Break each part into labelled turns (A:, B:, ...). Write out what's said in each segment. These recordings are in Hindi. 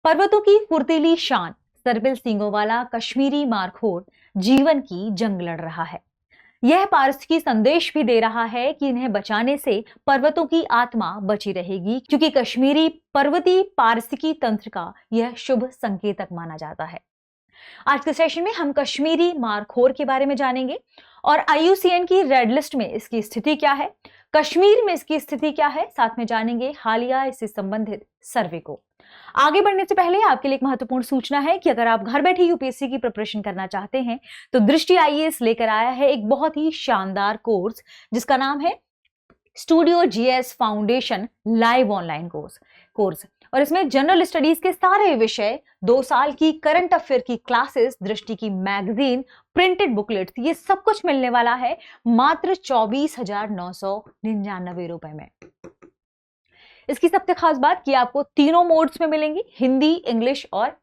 A: पर्वतों की फुर्तीली शान, सर्पिल सींगों वाला कश्मीरी मारखोर जीवन की जंग लड़ रहा है। यह पारसी संदेश भी दे रहा है कि इन्हें बचाने से पर्वतों की आत्मा बची रहेगी, क्योंकि कश्मीरी पर्वतीय पारिस्थितिकी तंत्र का यह शुभ संकेतक माना जाता है। आज के सेशन में हम कश्मीरी मारखोर के बारे में जानेंगे और IUCN की रेड लिस्ट में इसकी स्थिति क्या है, कश्मीर में इसकी स्थिति क्या है, साथ में जानेंगे हालिया इससे संबंधित सर्वे को। आगे बढ़ने से पहले आपके लिए एक महत्वपूर्ण सूचना है कि अगर आप घर बैठे यूपीएससी की प्रिपरेशन करना चाहते हैं तो दृष्टि IAS लेकर आया है एक बहुत ही शानदार कोर्स जिसका नाम है studio GS foundation live online course. और इसमें जनरल स्टडीज के सारे विषय, 2 साल की करंट अफेयर की क्लासेस, दृष्टि की मैगजीन, प्रिंटेड बुकलेट्स, ये सब कुछ मिलने वाला है मात्र 24,999 रुपए में। इसकी सबसे खास बात कि आपको तीनों मोड्स में मिलेंगी, हिंदी, इंग्लिश और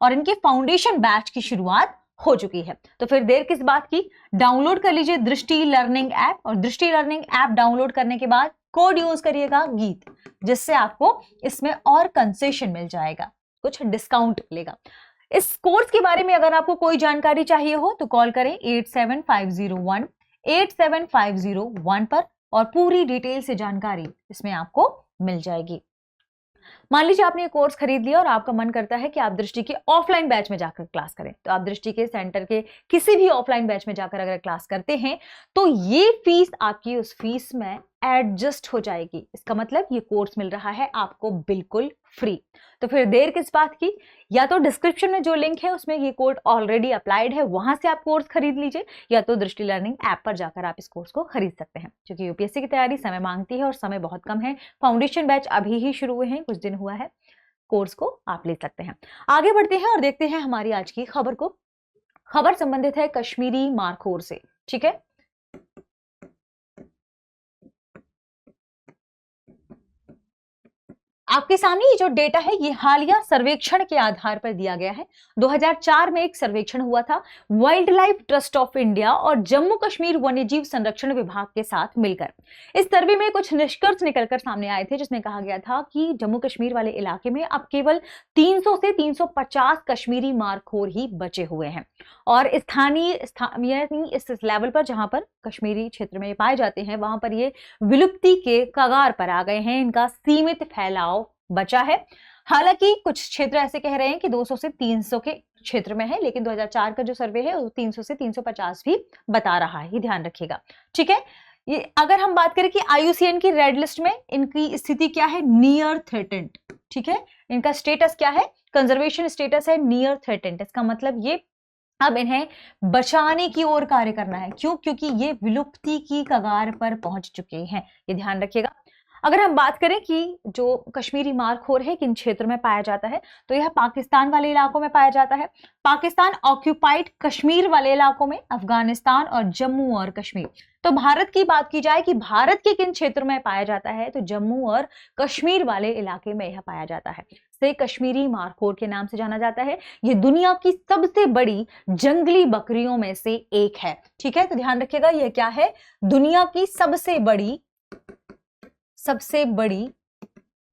A: इनके फाउंडेशन बैच की शुरुआत हो चुकी है। तो फिर देर किस बात की, डाउनलोड कर लीजिए दृष्टि लर्निंग ऐप और दृष्टि लर्निंग ऐप डाउनलोड करने के बाद कोड यूज करिएगा गीत, जिससे आपको इसमें और कंसेशन मिल जाएगा, कुछ डिस्काउंट मिलेगा। इस कोर्स के बारे में अगर आपको कोई जानकारी चाहिए हो तो कॉल करें 8750187501 पर और पूरी डिटेल से जानकारी इसमें आपको मिल जाएगी। मान लीजिए आपने ये कोर्स खरीद लिया और आपका मन करता है कि आप दृष्टि के ऑफलाइन बैच में जाकर क्लास करें, तो आप दृष्टि के सेंटर के किसी भी ऑफलाइन बैच में जाकर अगर क्लास करते हैं तो ये फीस आपकी उस फीस में एडजस्ट हो जाएगी। इसका मतलब ये कोर्स मिल रहा है आपको बिल्कुल फ्री। तो फिर देर किस बात की, या तो डिस्क्रिप्शन में जो लिंक है उसमें ये कोड ऑलरेडी अप्लाइड है, वहां से आप कोर्स खरीद लीजिए, या तो दृष्टि लर्निंग ऐप पर जाकर आप इस कोर्स को खरीद सकते हैं। क्योंकि यूपीएससी की तैयारी समय मांगती है और समय बहुत कम है, फाउंडेशन बैच अभी ही शुरू हुए हैं, कुछ दिन हुआ है, कोर्स को आप ले सकते हैं। आगे बढ़ते हैं और देखते हैं हमारी आज की खबर को। खबर संबंधित है कश्मीरी मारखोर से, ठीक है। आपके सामने ये जो डेटा है ये हालिया सर्वेक्षण के आधार पर दिया गया है। 2004 में एक सर्वेक्षण हुआ था wild life trust of India और जम्मू कश्मीर वन्यजीव संरक्षण विभाग के साथ मिलकर। इस सर्वे में कुछ निष्कर्ष निकलकर सामने आए थे, जिसमें कहा गया था कि जम्मू कश्मीर वाले इलाके में अब केवल 300 से 350 कश्मीरी मारखोर ही बचे हुए हैं और स्थानीय इस लेवल पर जहां पर कश्मीरी क्षेत्र में पाए जाते हैं वहां पर ये विलुप्ति के कगार पर आ गए हैं, इनका सीमित फैलाव बचा है। हालांकि कुछ क्षेत्र ऐसे कह रहे हैं कि 200 से 300 के क्षेत्र में है, लेकिन 2004 का जो सर्वे है वो 300 से 350 भी बता रहा है, ये ध्यान रखिएगा, ठीक है। ये अगर हम बात करें कि IUCN की रेड लिस्ट में इनकी स्थिति क्या है, नियर थ्रेटेंड, ठीक है। इनका स्टेटस क्या है, कंजर्वेशन स्टेटस है नियर थ्रेटेंड। इसका मतलब ये अब इन्हें बचाने की ओर कार्य करना है। क्यों? क्योंकि ये विलुप्ति की कगार पर पहुंच चुके हैं, ये ध्यान रखिएगा। अगर हम बात करें कि जो कश्मीरी मारखोर है किन क्षेत्र में पाया जाता है, तो यह पाकिस्तान वाले इलाकों में पाया जाता है, पाकिस्तान ऑक्यूपाइड कश्मीर वाले इलाकों में, अफगानिस्तान और जम्मू और कश्मीर। तो भारत की बात की जाए कि भारत के किन क्षेत्र में पाया जाता है, तो जम्मू और कश्मीर वाले इलाके में यह पाया जाता है। इसे कश्मीरी मारखोर के नाम से जाना जाता है। ये दुनिया की सबसे बड़ी जंगली बकरियों में से एक है, ठीक है। तो ध्यान रखिएगा, यह क्या है, दुनिया की सबसे बड़ी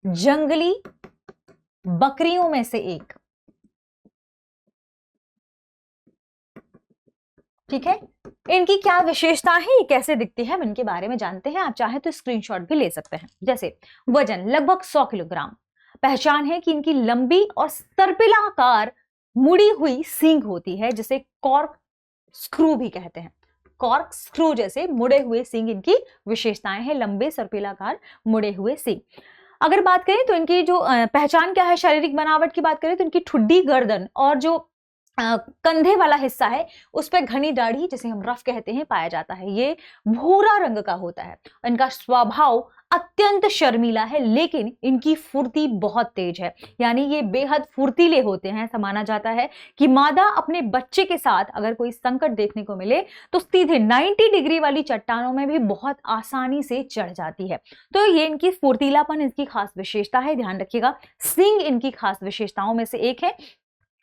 A: जंगली बकरियों में से एक, ठीक है। इनकी क्या विशेषता है, ये कैसे दिखती है, हम इनके बारे में जानते हैं। आप चाहे तो स्क्रीनशॉट भी ले सकते हैं। जैसे वजन लगभग 100 किलोग्राम। पहचान है कि इनकी लंबी और सर्पिलाकार मुड़ी हुई सींग होती है, जिसे कॉर्क स्क्रू भी कहते हैं। कॉर्क स्क्रू जैसे मुड़े हुए सींग इनकी विशेषताएं हैं, लंबे सर्पिलाकार मुड़े हुए सींग। अगर बात करें तो इनकी जो पहचान क्या है, शारीरिक बनावट की बात करें तो इनकी ठुड्डी, गर्दन और जो कंधे वाला हिस्सा है उस पर घनी दाढ़ी, जिसे हम रफ कहते हैं, पाया जाता है। ये भूरा रंग का होता है। इनका स्वभाव अत्यंत शर्मीला है, लेकिन इनकी फुर्ती बहुत तेज है, यानी ये बेहद फुर्तीले होते हैं। ऐसा माना जाता है कि मादा अपने बच्चे के साथ अगर कोई संकट देखने को मिले तो सीधे 90 डिग्री वाली चट्टानों में भी बहुत आसानी से चढ़ जाती है। तो ये इनकी फुर्तीलापन इनकी खास विशेषता है, ध्यान रखिएगा। सींग इनकी खास विशेषताओं में से एक है।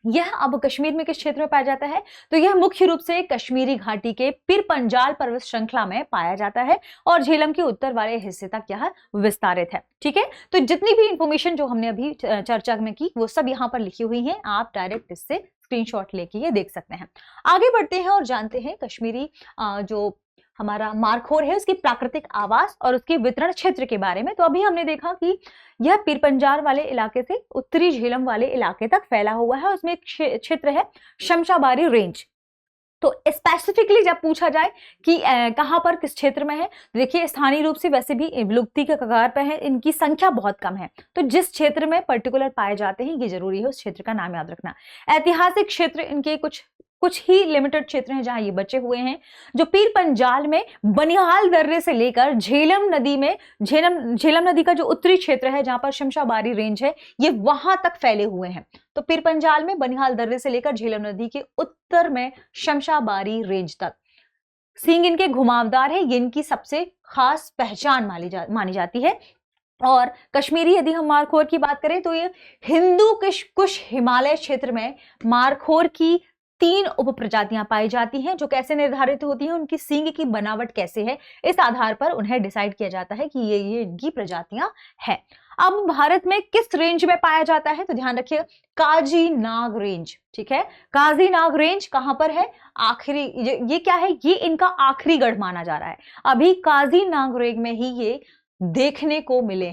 A: यह अब कश्मीर में किस क्षेत्र में पाया जाता है? तो यह मुख्य रूप से कश्मीरी घाटी के पीर पंजाल पर्वत श्रृंखला में पाया जाता है और झेलम के उत्तर वाले हिस्से तक यह विस्तारित है। ठीक है, तो जितनी भी इंफॉर्मेशन जो हमने अभी चर्चा में की वो सब यहाँ पर लिखी हुई है, आप डायरेक्ट इससे स्क्रीनशॉट लेके ये देख सकते हैं। आगे बढ़ते हैं और जानते हैं कश्मीरी जो हमारा मारखोर है उसकी प्राकृतिक आवास और उसके वितरण क्षेत्र के बारे में। तो अभी हमने देखा कि यह पीरपंजाल वाले इलाके से उत्तरी झेलम वाले इलाके तक फैला हुआ है। उसमें एक क्षेत्र है शमशाबारी रेंज। तो स्पेसिफिकली जब पूछा जाए कि कहां पर किस क्षेत्र में है, देखिए स्थानीय रूप से वैसे भी विलुप्ति के कगार पर है, इनकी संख्या बहुत कम है। तो जिस क्षेत्र में पर्टिकुलर पाए जाते हैं ये जरूरी है उस क्षेत्र का नाम याद रखना। ऐतिहासिक क्षेत्र इनके कुछ ही लिमिटेड क्षेत्र हैं जहां ये बचे हुए हैं, जो पीर पंजाल में बनिहाल दर्रे से लेकर झेलम नदी में झेलम नदी का जो उत्तरी क्षेत्र है जहां पर शमशाबारी रेंज है ये वहां तक फैले हुए हैं। तो पीर पंजाल में बनिहाल दर्रे से लेकर झेलम नदी के उत्तर में शमशाबारी रेंज तक सींग इनके घुमावदार है, ये इनकी सबसे खास पहचान मानी जाती है। और कश्मीरी यदि हम मारखोर की बात करें तो ये हिंदू कुश हिमालय क्षेत्र में मारखोर की 3 उप प्रजातियां पाई जाती हैं, जो कैसे निर्धारित होती हैं, उनकी सींग की बनावट कैसे है, इस आधार पर उन्हें डिसाइड किया जाता है कि ये इनकी प्रजातियां हैं। अब भारत में किस रेंज में पाया जाता है तो ध्यान रखिए काजी नाग रेंज। ठीक है, काजी नाग रेंज कहां पर है? आखिरी ये क्या है? ये इनका आखिरी गढ़ माना जा रहा है। अभी काजी नाग रेंज में ही ये देखने को मिले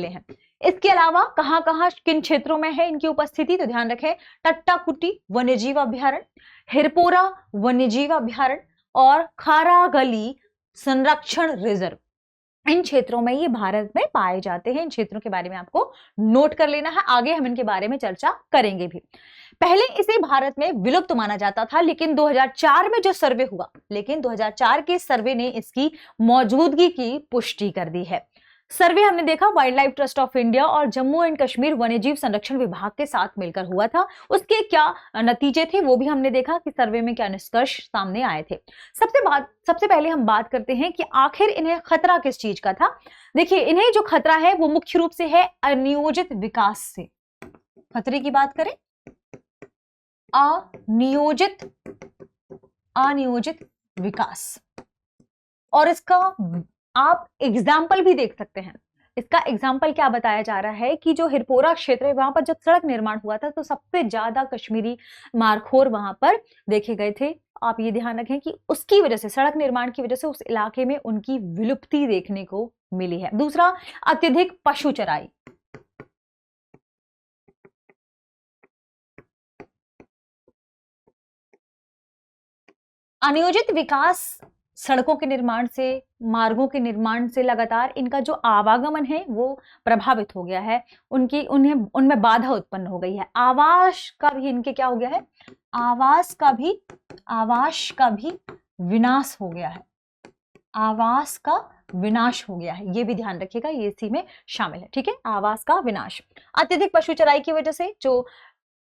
A: हैं। इसके अलावा कहां कहां किन क्षेत्रों में है इनकी उपस्थिति तो ध्यान रखें टट्टाकुटी वन्यजीव अभ्यारण्य, हिरपोरा वन्यजीव अभ्यारण्य और खारागली संरक्षण रिजर्व। इन क्षेत्रों में ये भारत में पाए जाते हैं। इन क्षेत्रों के बारे में आपको नोट कर लेना है, आगे हम इनके बारे में चर्चा करेंगे भी। पहले इसे भारत में विलुप्त माना जाता था, लेकिन 2004 में जो सर्वे हुआ, 2004 के सर्वे ने इसकी मौजूदगी की पुष्टि कर दी है। सर्वे हमने देखा wild life trust of India और जम्मू एंड कश्मीर वन्यजीव संरक्षण विभाग के साथ मिलकर हुआ था। उसके क्या नतीजे थे वो भी हमने देखा कि सर्वे में क्या निष्कर्ष सामने आए थे। सबसे पहले हम बात करते हैं कि आखिर इन्हें खतरा किस चीज का था। देखिए इन्हें जो खतरा है वो मुख्य रूप से है अनियोजित विकास से। खतरे की बात करें अनियोजित विकास, और इसका आप एग्जाम्पल भी देख सकते हैं। इसका एग्जाम्पल क्या बताया जा रहा है कि जो हिरपोरा क्षेत्र है वहां पर जब सड़क निर्माण हुआ था तो सबसे ज्यादा कश्मीरी मारखोर वहां पर देखे गए थे। आप ये ध्यान रखें कि उसकी वजह से, सड़क निर्माण की वजह से उस इलाके में उनकी विलुप्ति देखने को मिली है। दूसरा, अत्यधिक पशु चराई। अनियोजित विकास, सड़कों के निर्माण से, मार्गों के निर्माण से लगातार इनका जो आवागमन है वो प्रभावित हो गया है। उनमें बाधा उत्पन्न हो गई है। आवास का भी इनके क्या हो गया है? आवास का भी विनाश हो गया है। आवास का विनाश हो गया है, ये भी ध्यान रखिएगा, ये इसी में शामिल है। ठीक है, आवास का विनाश। अत्यधिक पशु चराई की वजह से जो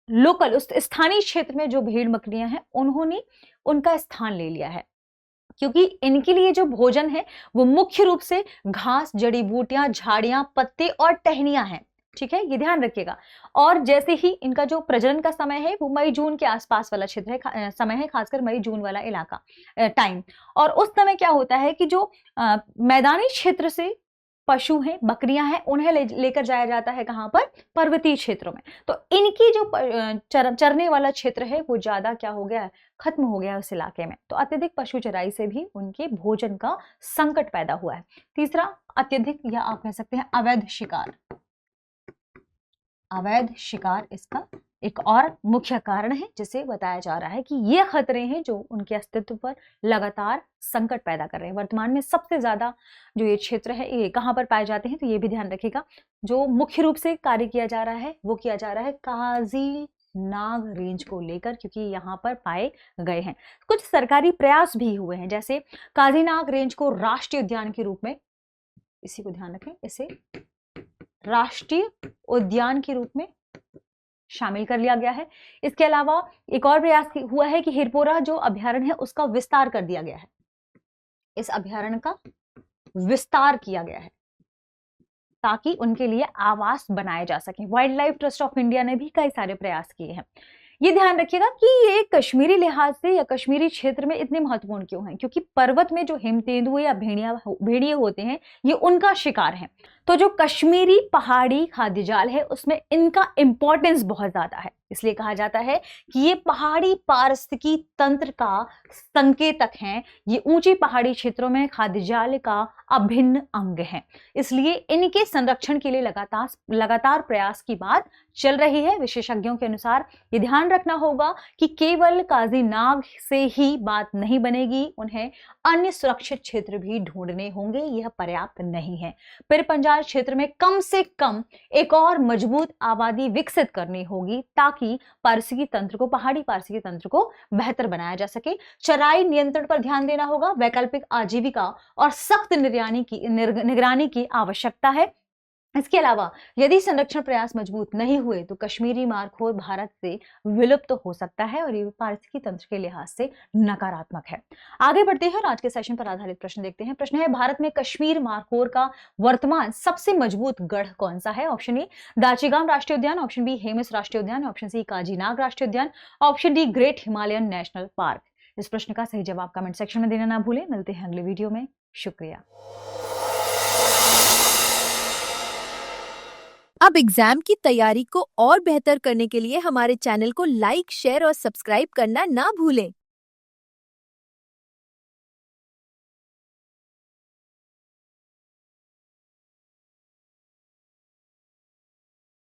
A: लोकल उस स्थानीय क्षेत्र में जो भेड़ बकरियां हैं उन्होंने उनका स्थान ले लिया है, क्योंकि इनके लिए जो भोजन है वो मुख्य रूप से घास, जड़ी बूटियां, झाड़ियां, पत्ते और टहनियां हैं। ठीक है, ये ध्यान रखिएगा। और जैसे ही इनका जो प्रजनन का समय है वो मई जून के आसपास वाला क्षेत्र है, समय है, खासकर मई जून वाला इलाका, टाइम। और उस समय क्या होता है कि जो मैदानी क्षेत्र से पशु हैं, बकरियां हैं, उन्हें लेकर जाया जाता है कहां पर? पर्वतीय क्षेत्रों में। तो इनकी जो चरने वाला क्षेत्र है वो ज्यादा क्या हो गया है? खत्म हो गया उस इलाके में। तो अत्यधिक पशु चराई से भी उनके भोजन का संकट पैदा हुआ है। तीसरा, अत्यधिक या आप कह सकते हैं अवैध शिकार। अवैध शिकार इसका एक और मुख्य कारण है, जिसे बताया जा रहा है कि ये खतरे हैं जो उनके अस्तित्व पर लगातार संकट पैदा कर रहे हैं। वर्तमान में सबसे ज्यादा जो ये क्षेत्र है ये कहां पर पाए जाते हैं तो ये भी ध्यान रखिएगा। जो मुख्य रूप से कार्य किया जा रहा है वो किया जा रहा है काजी नाग रेंज को लेकर, क्योंकि यहाँ पर पाए गए हैं। कुछ सरकारी प्रयास भी हुए हैं, जैसे काजी नाग रेंज को राष्ट्रीय उद्यान के रूप में, इसी को ध्यान रखें, इसे राष्ट्रीय उद्यान के रूप में शामिल कर लिया गया है। इसके अलावा एक और प्रयास हुआ है कि हिरपोरा जो अभ्यारण्य है उसका विस्तार कर दिया गया है। इस अभ्यारण्य का विस्तार किया गया है ताकि उनके लिए आवास बनाए जा सके। Wild life trust of India ने भी कई सारे प्रयास किए हैं। ये ध्यान रखिएगा कि ये कश्मीरी लिहाज से या कश्मीरी क्षेत्र में इतने महत्वपूर्ण क्यों हैं, क्योंकि पर्वत में जो हिमतेंदुए या भेड़िए होते हैं ये उनका शिकार हैं। तो जो कश्मीरी पहाड़ी खाद्य जाल है उसमें इनका इंपॉर्टेंस बहुत ज्यादा है। इसलिए कहा जाता है कि ये पहाड़ी पारिस्थितिकी तंत्र का संकेतक हैं। ये ऊंची पहाड़ी क्षेत्रों में खाद्य जाल का अभिन्न अंग है। इसलिए इनके संरक्षण के लिए लगातार प्रयास की बात चल रही है। विशेषज्ञों के अनुसार ये ध्यान रखना होगा कि केवल काजी नाग से ही बात नहीं बनेगी, उन्हें अन्य सुरक्षित क्षेत्र भी ढूंढने होंगे। यह पर्याप्त नहीं है। फिर पंजाब क्षेत्र में कम से कम एक और मजबूत आबादी विकसित करनी होगी ताकि पारिस्थितिकी तंत्र को, पहाड़ी पारिस्थितिकी तंत्र को बेहतर बनाया जा सके। चराई नियंत्रण पर ध्यान देना होगा। वैकल्पिक आजीविका और सख्त निगरानी की आवश्यकता है। इसके अलावा यदि संरक्षण प्रयास मजबूत नहीं हुए तो कश्मीरी मारखोर भारत से विलुप्त हो सकता है और ये पारिस्थितिकी तंत्र के लिहाज से नकारात्मक है। आगे बढ़ते हैं और आज के सेशन पर आधारित प्रश्न देखते हैं। प्रश्न है, भारत में कश्मीर मारखोर का वर्तमान सबसे मजबूत गढ़ कौन सा है? ऑप्शन ए दाचिगाम राष्ट्रीय उद्यान, ऑप्शन बी हेमिस राष्ट्रीय उद्यान, ऑप्शन सी काजीनाग राष्ट्रीय उद्यान, option D great Himalayan national park. इस प्रश्न का सही जवाब कमेंट सेक्शन में देना ना भूलें। मिलते हैं अगले वीडियो में। शुक्रिया।
B: अब एग्जाम की तैयारी को और बेहतर करने के लिए हमारे चैनल को लाइक, शेयर और सब्सक्राइब करना ना भूलें।